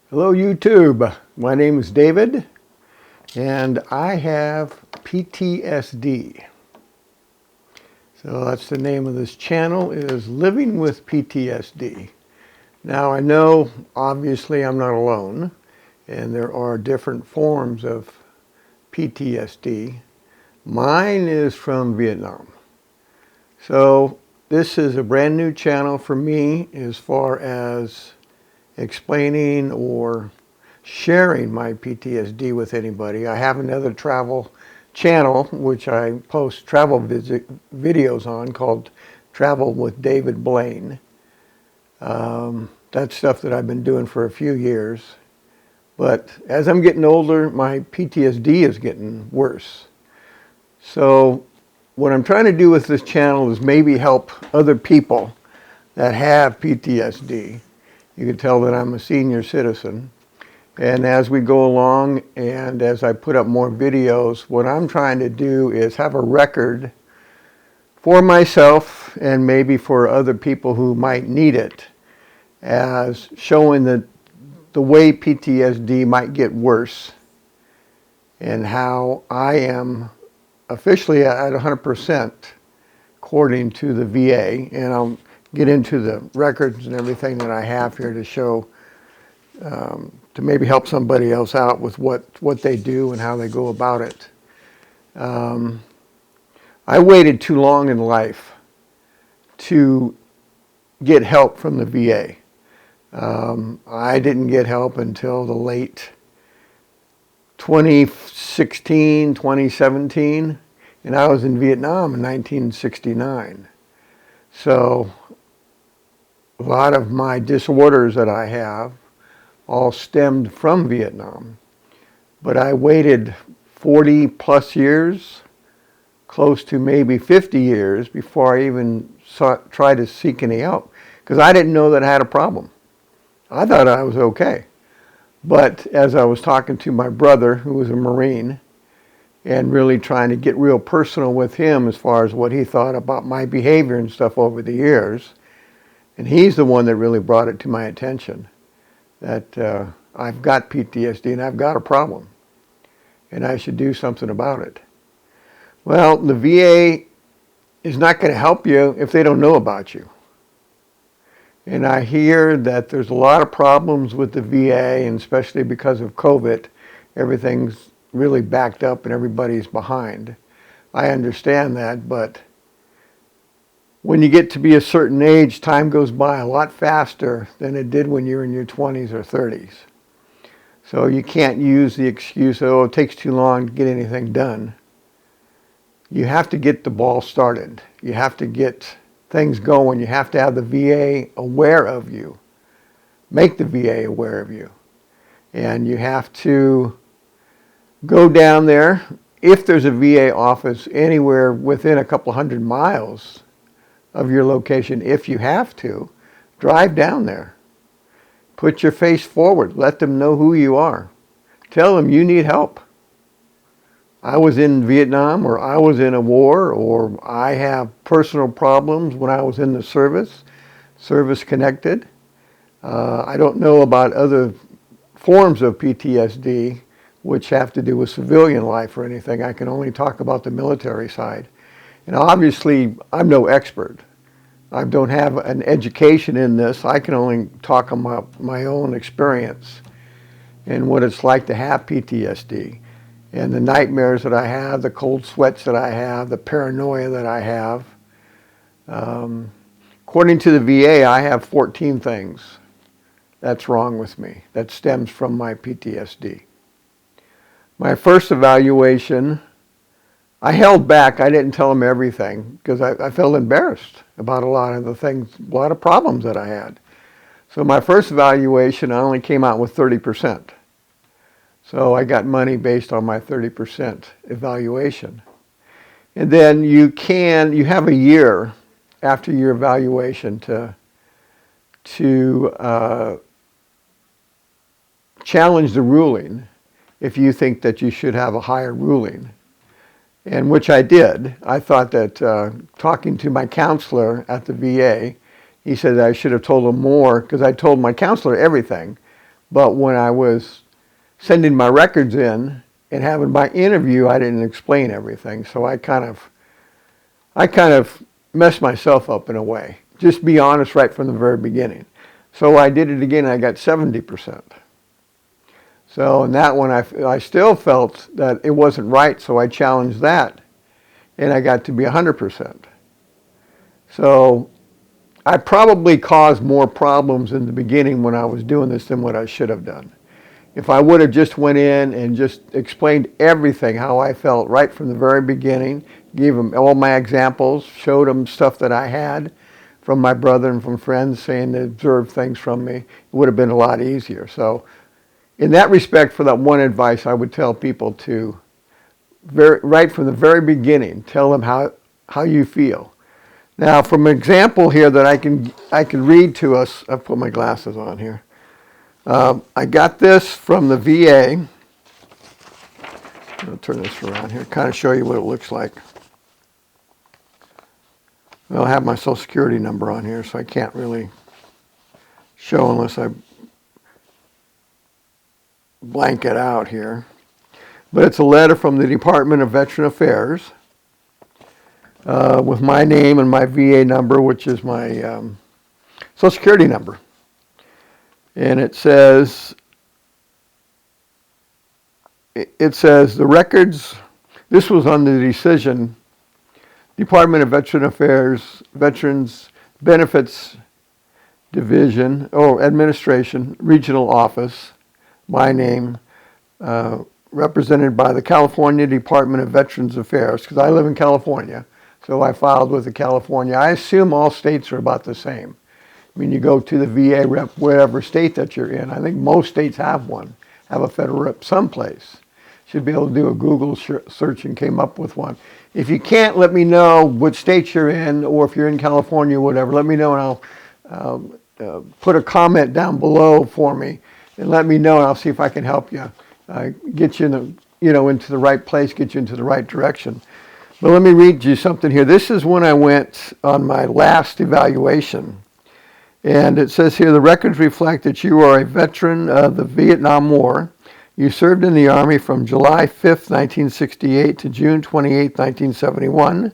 Hello YouTube, my name is David and I have PTSD. So that's the name of this channel, is Living with PTSD. Now I know obviously I'm not alone and there are different forms of PTSD. Mine is from Vietnam. So this is a brand new channel for me as far as explaining or sharing my PTSD with anybody. I have another travel channel which I post travel videos on called Travel with David Blaine. That's stuff that I've been doing for a few years. But as I'm getting older, my PTSD is getting worse. So what I'm trying to do with this channel is maybe help other people that have PTSD. You can tell that I'm a senior citizen. And as we go along and as I put up more videos, what I'm trying to do is have a record for myself and maybe for other people who might need it, as showing that the way PTSD might get worse and how I am officially at 100% according to the VA. And I'll get into the records and everything that I have here to show, to maybe help somebody else out with what they do and how they go about it. I waited too long in life to get help from the VA. I didn't get help until the late 2016, 2017, and I was in Vietnam in 1969. So a lot of my disorders that I have all stemmed from Vietnam. But I waited 40 plus years, close to maybe 50 years, before I even tried to seek any help, because I didn't know that I had a problem. I thought I was okay. But as I was talking to my brother, who was a Marine, and really trying to get real personal with him as far as what he thought about my behavior and stuff over the years, and he's the one that really brought it to my attention that I've got PTSD and I've got a problem and I should do something about it. Well, the VA is not going to help you if they don't know about you. And I hear that there's a lot of problems with the VA, and especially because of COVID, everything's really backed up and everybody's behind. I understand that, but when you get to be a certain age, time goes by a lot faster than it did when you're in your 20s or 30s. So you can't use the excuse, oh, it takes too long to get anything done. You have to get the ball started. You have to get things going. You have to have the VA aware of you. Make the VA aware of you. And you have to go down there. If there's a VA office anywhere within a couple hundred miles of your location, if you have to, drive down there. Put your face forward. Let them know who you are. Tell them you need help. I was in Vietnam, or I was in a war, or I have personal problems when I was in the service connected. I don't know about other forms of PTSD which have to do with civilian life or anything. I can only talk about the military side. And obviously, I'm no expert. I don't have an education in this. I can only talk about my own experience and what it's like to have PTSD. And the nightmares that I have, the cold sweats that I have, the paranoia that I have. According to the VA, I have 14 things that's wrong with me that stems from my PTSD. My first evaluation, I held back. I didn't tell them everything because I felt embarrassed about a lot of the things, a lot of problems that I had. So my first evaluation, I only came out with 30%. So I got money based on my 30% evaluation. And then you have a year after your evaluation to challenge the ruling if you think that you should have a higher ruling. And which I did. I thought that talking to my counselor at the VA, he said that I should have told him more, because I told my counselor everything. But when I was sending my records in and having my interview, I didn't explain everything. So I kind of messed myself up in a way. Just be honest right from the very beginning. So I did it again, and I got 70%. So in that one, I still felt that it wasn't right, so I challenged that, and I got to be 100%. So I probably caused more problems in the beginning when I was doing this than what I should have done. If I would have just went in and just explained everything, how I felt right from the very beginning, gave them all my examples, showed them stuff that I had from my brother and from friends saying they observed things from me, it would have been a lot easier. So in that respect, for that one advice, I would tell people to, right from the very beginning, tell them how you feel. Now, from an example here that I can read to us, I'll put my glasses on here. I got this from the VA. I'll turn this around here, kind of show you what it looks like. Well, I have my Social Security number on here, so I can't really show unless I blank it out here. But it's a letter from the Department of Veteran Affairs with my name and my VA number, which is my Social Security number. And it says the records, this was on the decision, Department of Veteran Affairs, Veterans Benefits Division, Administration, Regional Office, my name, represented by the California Department of Veterans Affairs, because I live in California, so I filed with the California. I assume all states are about the same. I mean, you go to the VA rep, whatever state that you're in. I think most states have one, have a federal rep someplace. Should be able to do a Google search and came up with one. If you can't, let me know what state you're in, or if you're in California or whatever, let me know, and I'll put a comment down below for me, and let me know, and I'll see if I can help you get you into the right place, get you into the right direction. But let me read you something here. This is when I went on my last evaluation. And it says here, the records reflect that you are a veteran of the Vietnam War. You served in the Army from July 5th, 1968 to June 28th, 1971.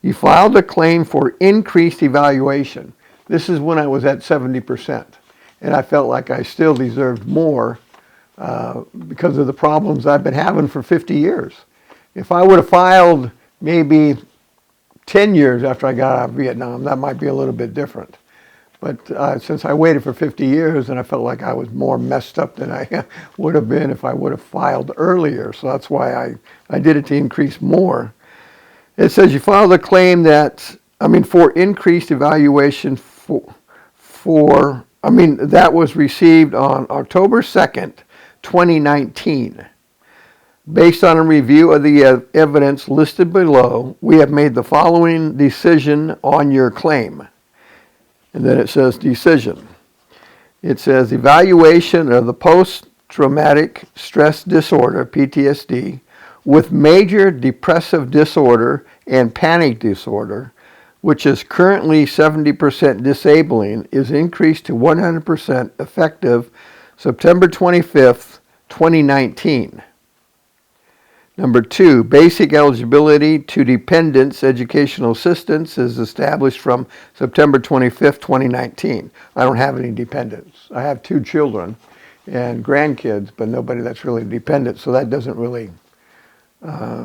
You filed a claim for increased evaluation. This is when I was at 70%. And I felt like I still deserved more because of the problems I've been having for 50 years. If I would have filed maybe 10 years after I got out of Vietnam, that might be a little bit different. But since I waited for 50 years, and I felt like I was more messed up than I would have been if I would have filed earlier. So that's why I did it to increase more. It says you filed a claim for increased evaluation that was received on October 2nd, 2019. Based on a review of the evidence listed below, we have made the following decision on your claim. And then it says decision. It says evaluation of the post-traumatic stress disorder, PTSD, with major depressive disorder and panic disorder, which is currently 70% disabling, is increased to 100% effective September 25th, 2019. Number 2, basic eligibility to dependents educational assistance is established from September 25th, 2019. I don't have any dependents. I have 2 children and grandkids, but nobody that's really dependent, so that doesn't really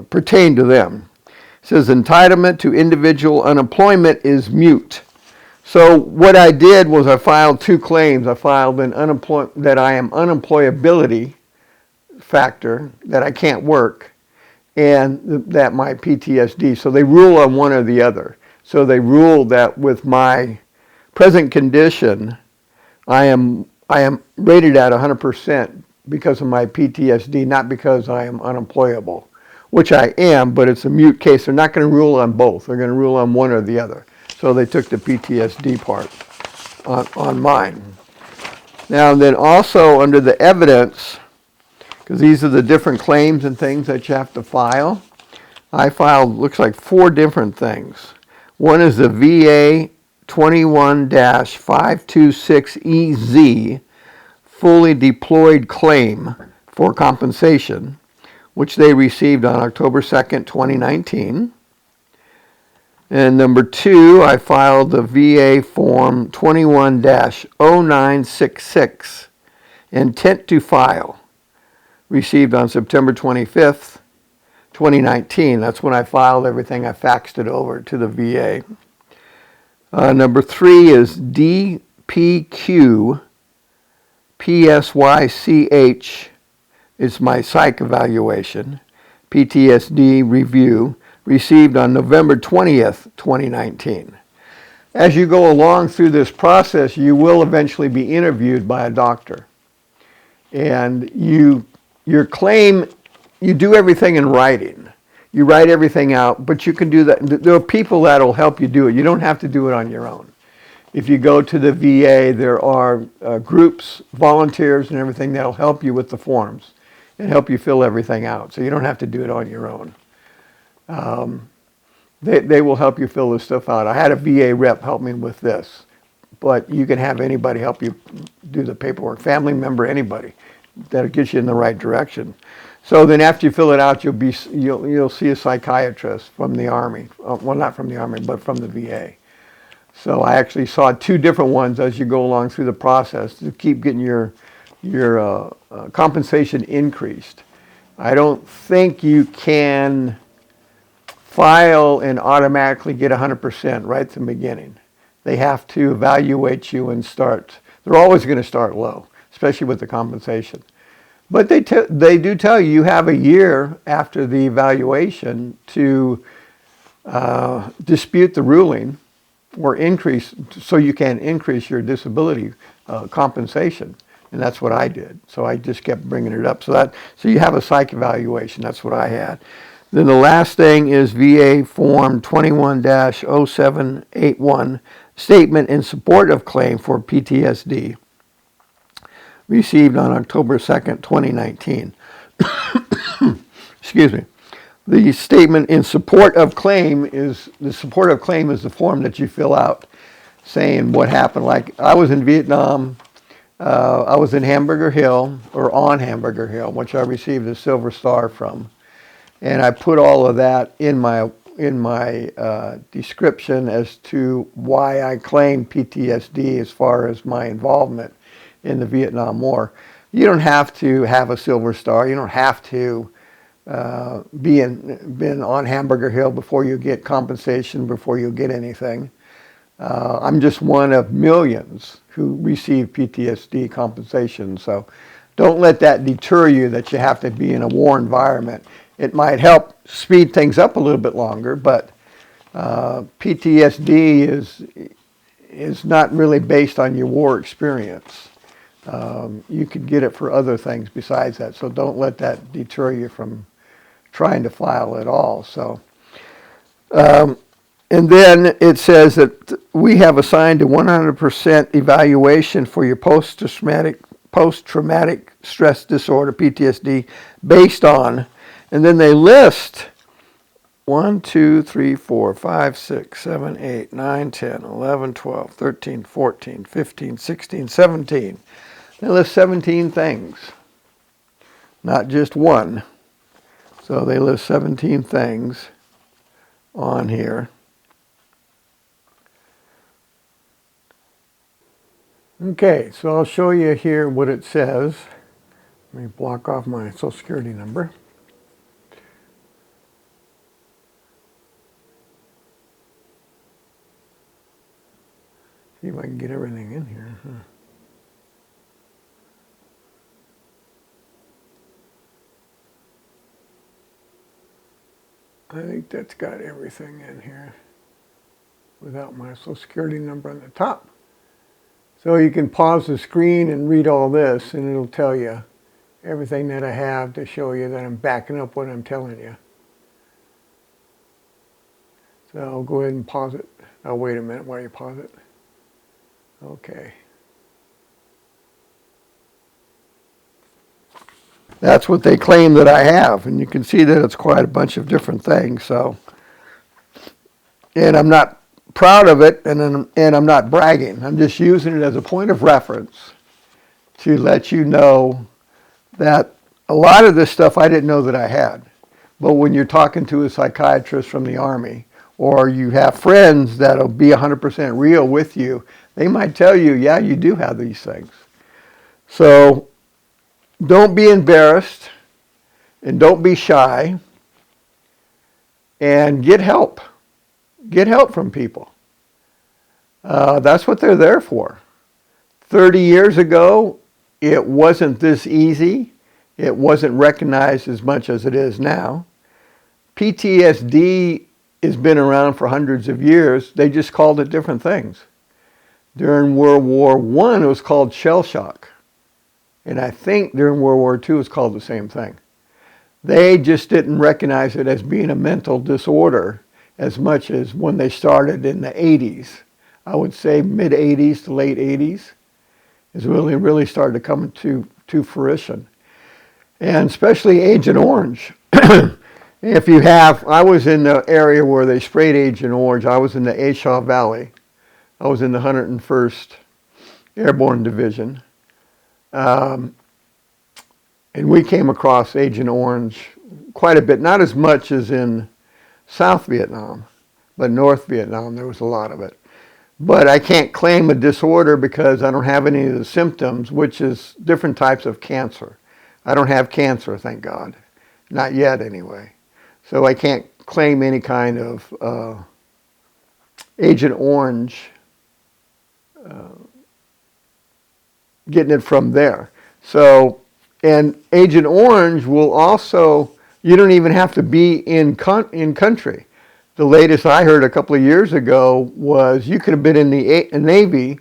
pertain to them. It says entitlement to individual unemployment is mute. So what I did was I filed 2 claims. I filed that I am unemployability factor, that I can't work, and that my PTSD. So they rule on one or the other. So they ruled that with my present condition, I am rated at 100% because of my PTSD, not because I am unemployable, which I am, but it's a mute case. They're not going to rule on both. They're going to rule on one or the other. So they took the PTSD part on mine. Now then also under the evidence, because these are the different claims and things that you have to file. I filed, looks like 4 different things. One is the VA 21-526EZ fully deployed claim for compensation, which they received on October 2nd, 2019. And number 2, I filed the VA Form 21-0966, intent to file, received on September 25th, 2019. That's when I filed everything. I faxed it over to the VA. Number 3 is DPQ PSYCH. It's my psych evaluation, PTSD review, received on November 20th, 2019. As you go along through this process, you will eventually be interviewed by a doctor. And your claim, you do everything in writing. You write everything out, but you can do that. There are people that will help you do it. You don't have to do it on your own. If you go to the VA, there are groups, volunteers and everything that will help you with the forms and help you fill everything out. So you don't have to do it on your own. They will help you fill this stuff out. I had a VA rep help me with this, but you can have anybody help you do the paperwork, family member, anybody that'll get you in the right direction. So then after you fill it out, you'll see a psychiatrist from the Army. Well, not from the Army, but from the VA. So I actually saw 2 different ones as you go along through the process to keep getting your compensation increased. I don't think you can file and automatically get 100% right at the beginning. They have to evaluate you and start. They're always going to start low, especially with the compensation. But they do tell you have a year after the evaluation to dispute the ruling or increase, so you can increase your disability compensation. And that's what I did. So I just kept bringing it up. So you have a psych evaluation. That's what I had. Then the last thing is VA Form 21-0781, statement in support of claim for PTSD, received on October 2nd, 2019. Excuse me. The statement in support of claim is the form that you fill out saying what happened. Like I was in Vietnam, I was in Hamburger Hill, or on Hamburger Hill, which I received a Silver Star from. And I put all of that in my description as to why I claim PTSD as far as my involvement in the Vietnam War. You don't have to have a Silver Star. You don't have to been on Hamburger Hill before you get compensation, before you get anything. I'm just one of millions who receive PTSD compensation. So don't let that deter you that you have to be in a war environment. It might help speed things up a little bit longer, but PTSD is not really based on your war experience. You could get it for other things besides that, so don't let that deter you from trying to file at all. So, and then it says that we have assigned a 100% evaluation for your post-traumatic stress disorder, PTSD, based on, and then they list 1, 2, 3, 4, 5, 6, 7, 8, 9, 10, 11, 12, 13, 14, 15, 16, 17. They list 17 things, not just one. So they list 17 things on here. Okay, so I'll show you here what it says. Let me block off my Social Security number. See if I can get everything in here. I think that's got everything in here without my Social Security number on the top. So you can pause the screen and read all this, and it'll tell you everything that I have to show you that I'm backing up what I'm telling you. So I'll go ahead and pause it. I'll wait a minute while you pause it. Okay. That's what they claim that I have, and you can see that it's quite a bunch of different things. So, and I'm not proud of it, and I'm not bragging. I'm just using it as a point of reference to let you know that a lot of this stuff I didn't know that I had. But when you're talking to a psychiatrist from the Army, or you have friends that'll be 100% real with you, they might tell you, yeah, you do have these things. So don't be embarrassed and don't be shy, and get help. Get help from people. That's what they're there for. 30 years ago, it wasn't this easy. It wasn't recognized as much as it is now. PTSD has been around for hundreds of years. They just called it different things. During World War I, it was called shell shock. And I think during World War II, it was called the same thing. They just didn't recognize it as being a mental disorder as much as when they started in the 80s. I would say mid-80s to late 80s is really started to come to fruition. And especially Agent Orange. If you have, I was in the area where they sprayed Agent Orange. I was in the Ashaw Valley. I was in the 101st Airborne Division. And we came across Agent Orange quite a bit, not as much as in South Vietnam, but North Vietnam, there was a lot of it. But I can't claim a disorder because I don't have any of the symptoms, which is different types of cancer. I don't have cancer, thank God. Not yet, anyway. So I can't claim any kind of Agent Orange, getting it from there. So, and Agent Orange will also, you don't even have to be in country. The latest I heard a couple of years ago was you could have been in the Navy,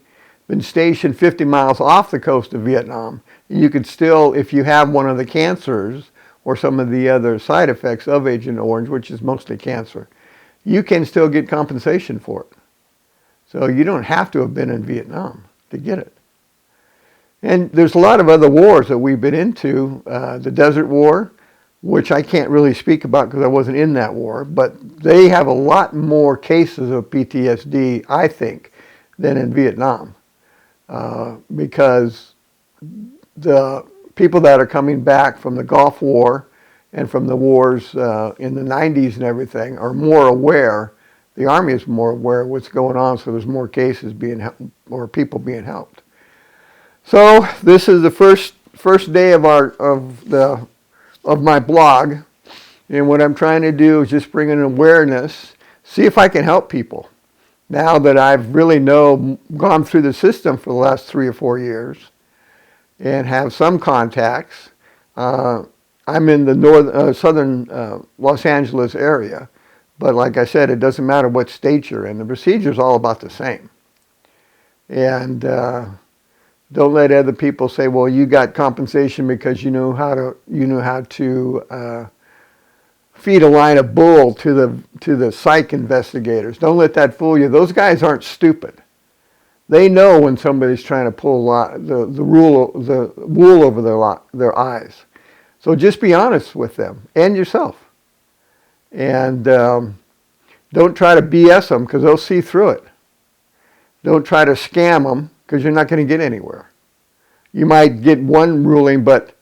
been stationed 50 miles off the coast of Vietnam. You could still, if you have one of the cancers or some of the other side effects of Agent Orange, which is mostly cancer, you can still get compensation for it. So you don't have to have been in Vietnam to get it. And there's a lot of other wars that we've been into. The Desert War, which I can't really speak about because I wasn't in that war, but they have a lot more cases of PTSD, I think, than in Vietnam. Because the people that are coming back from the Gulf War and from the wars in the 90s and everything are more aware. The Army is more aware of what's going on, so there's more cases being or people being helped. So this is the first day of my blog, and what I'm trying to do is just bring an awareness, see if I can help people. Now that I've really gone through the system for the last 3 or 4 years, and have some contacts. I'm in the southern Los Angeles area, but like I said, it doesn't matter what state you're in. The procedure is all about the same. And don't let other people say, "Well, you got compensation because you knew how to feed a line of bull to the psych investigators." Don't let that fool you. Those guys aren't stupid. They know when somebody's trying to pull the wool over their eyes. So just be honest with them and yourself. And don't try to BS them because they'll see through it. Don't try to scam them because you're not going to get anywhere. You might get one ruling, but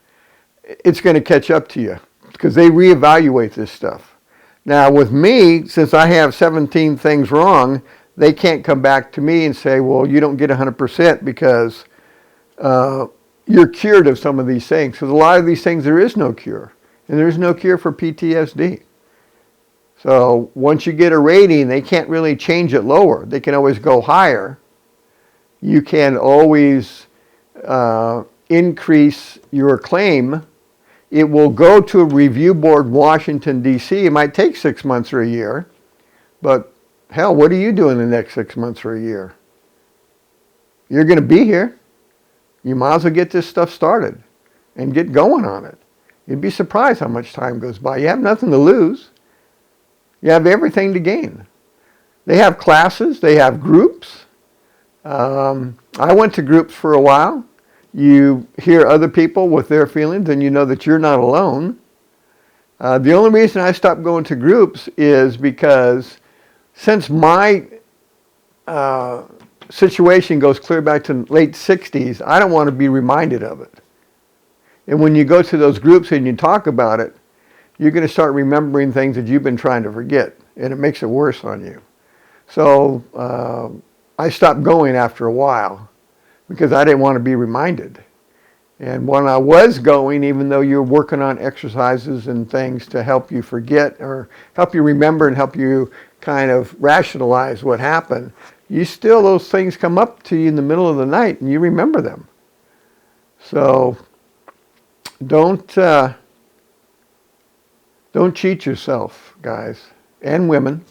it's going to catch up to you because they reevaluate this stuff. Now with me, since I have 17 things wrong, they can't come back to me and say, well, you don't get 100% because you're cured of some of these things. Because a lot of these things, there is no cure. And there is no cure for PTSD. So once you get a rating, they can't really change it lower. They can always go higher. You can always increase your claim. It will go to a review board in Washington, D.C. It might take 6 months or a year. But hell, what are you doing the next 6 months or a year? You're going to be here. You might as well get this stuff started and get going on it. You'd be surprised how much time goes by. You have nothing to lose. You have everything to gain. They have classes. They have groups. I went to groups for a while. You hear other people with their feelings and you know that you're not alone. The only reason I stopped going to groups is because since my situation goes clear back to late 60s, I don't want to be reminded of it. And when you go to those groups and you talk about it, you're going to start remembering things that you've been trying to forget, and it makes it worse on you. So I stopped going after a while because I didn't want to be reminded. And when I was going, even though you're working on exercises and things to help you forget or help you remember and help you kind of rationalize what happened, you still, those things come up to you in the middle of the night and you remember them. So don't cheat yourself, guys, and women.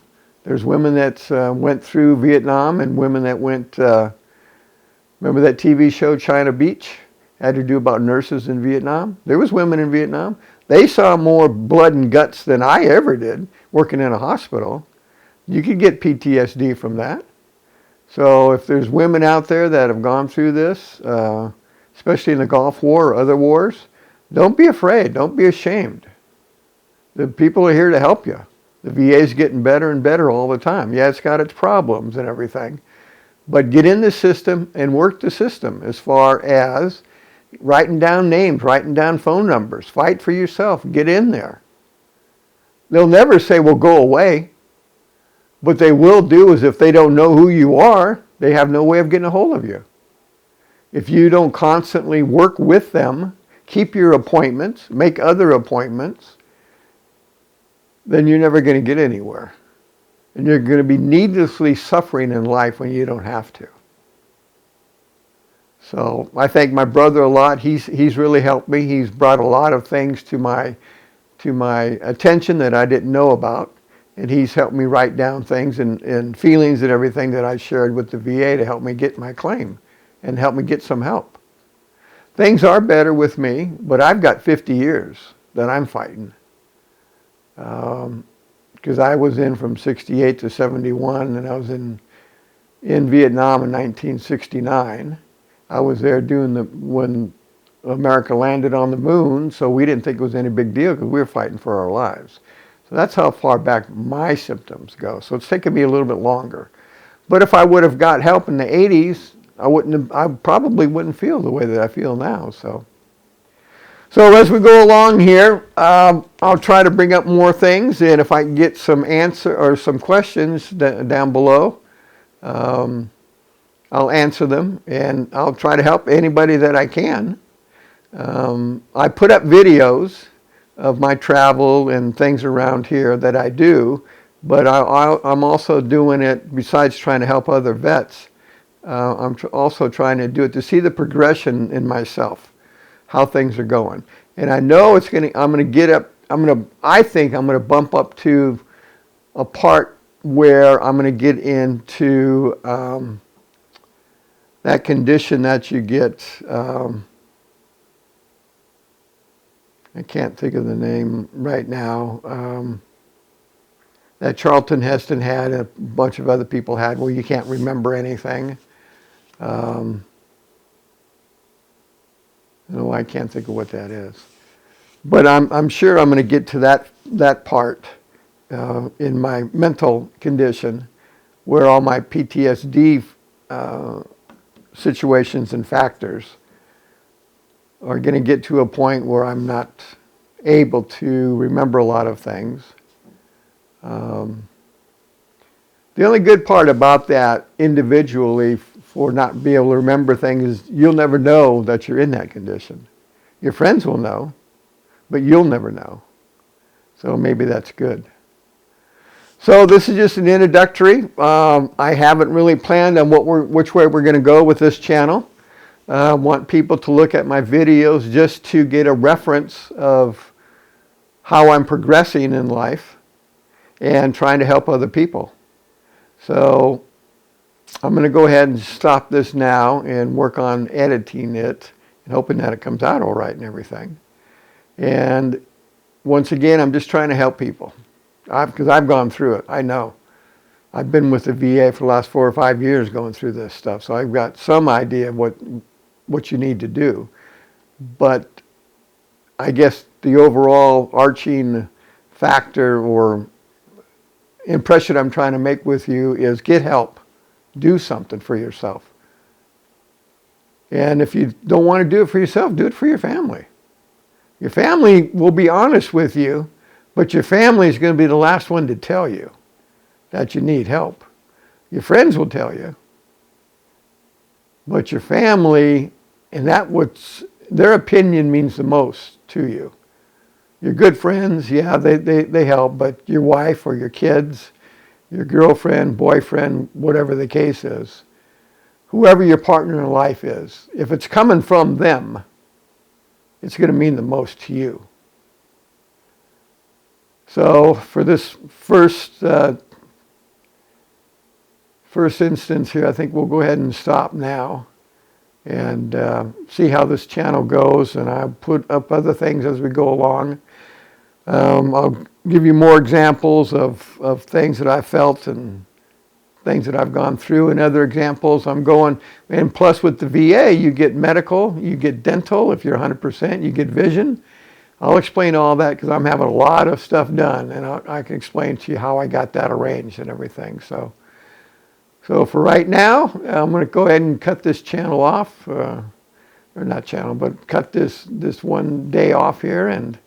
There's women that went through Vietnam and women that went, remember that TV show China Beach? Had to do about nurses in Vietnam. There was women in Vietnam. They saw more blood and guts than I ever did working in a hospital. You could get PTSD from that. So if there's women out there that have gone through this, especially in the Gulf War or other wars, don't be afraid. Don't be ashamed. The people are here to help you. The VA is getting better and better all the time. Yeah, it's got its problems and everything. But get in the system and work the system as far as writing down names, writing down phone numbers. Fight for yourself. Get in there. They'll never say, well, go away. What they will do is if they don't know who you are, they have no way of getting a hold of you. If you don't constantly work with them, keep your appointments, make other appointments, then you're never going to get anywhere. And you're going to be needlessly suffering in life when you don't have to. So I thank my brother a lot. He's really helped me. He's brought a lot of things to my attention that I didn't know about. And he's helped me write down things and feelings and everything that I shared with the VA to help me get my claim and help me get some help. Things are better with me, but I've got 50 years that I'm fighting. Because I was in from 68 to 71, and I was in Vietnam in 1969. I was there when America landed on the moon, so we didn't think it was any big deal because we were fighting for our lives. So that's how far back my symptoms go. So it's taken me a little bit longer. But if I would have got help in the 80s, I probably wouldn't feel the way that I feel now. So as we go along here, I'll try to bring up more things, and if I can get some answer or some questions down below, I'll answer them, and I'll try to help anybody that I can. I put up videos of my travel and things around here that I do, but I'm also doing it, besides trying to help other vets, I'm also trying to do it to see the progression in myself, how things are going. And I know I think I'm going to bump up to a part where I'm going to get into that condition that you get, I can't think of the name right now, that Charlton Heston had and a bunch of other people had, where you can't remember anything. No, I can't think of what that is. But I'm sure I'm going to get to that part in my mental condition, where all my PTSD situations and factors are going to get to a point where I'm not able to remember a lot of things. The only good part about that individually for not being able to remember things is you'll never know that you're in that condition. Your friends will know, but you'll never know. So maybe that's good. So this is just an introductory. I haven't really planned on which way we're going to go with this channel. I want people to look at my videos just to get a reference of how I'm progressing in life and trying to help other people. So I'm going to go ahead and stop this now and work on editing it and hoping that it comes out all right and everything. And once again, I'm just trying to help people because I've gone through it. I know. I've been with the VA for the last 4 or 5 years going through this stuff, so I've got some idea of what you need to do. But I guess the overall arching factor or impression I'm trying to make with you is get help. Do something for yourself. And if you don't want to do it for yourself, do it for your family. Your family will be honest with you, but your family is going to be the last one to tell you that you need help. Your friends will tell you, but your family, and their opinion means the most to you. Your good friends, yeah, they help, but your wife or your kids, your girlfriend, boyfriend, whatever the case is, whoever your partner in life is, if it's coming from them, it's going to mean the most to you. So for this first instance here, I think we'll go ahead and stop now and see how this channel goes. And I'll put up other things as we go along. I'll give you more examples of things that I felt and things that I've gone through, and other examples I'm going. And plus with the VA, you get medical, you get dental if you're 100%, you get vision. I'll explain all that because I'm having a lot of stuff done, and I can explain to you how I got that arranged and everything. So for right now, I'm going to go ahead and cut this channel off, or not channel, but cut this one day off here, and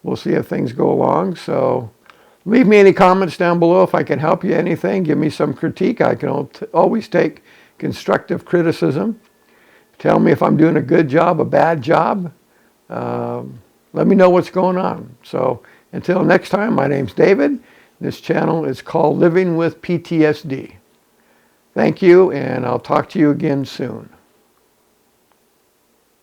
we'll see if things go along. So leave me any comments down below if I can help you anything. Give me some critique. I can always take constructive criticism. Tell me if I'm doing a good job, a bad job. Let me know what's going on. So until next time, my name's David. This channel is called Living with PTSD. Thank you, and I'll talk to you again soon.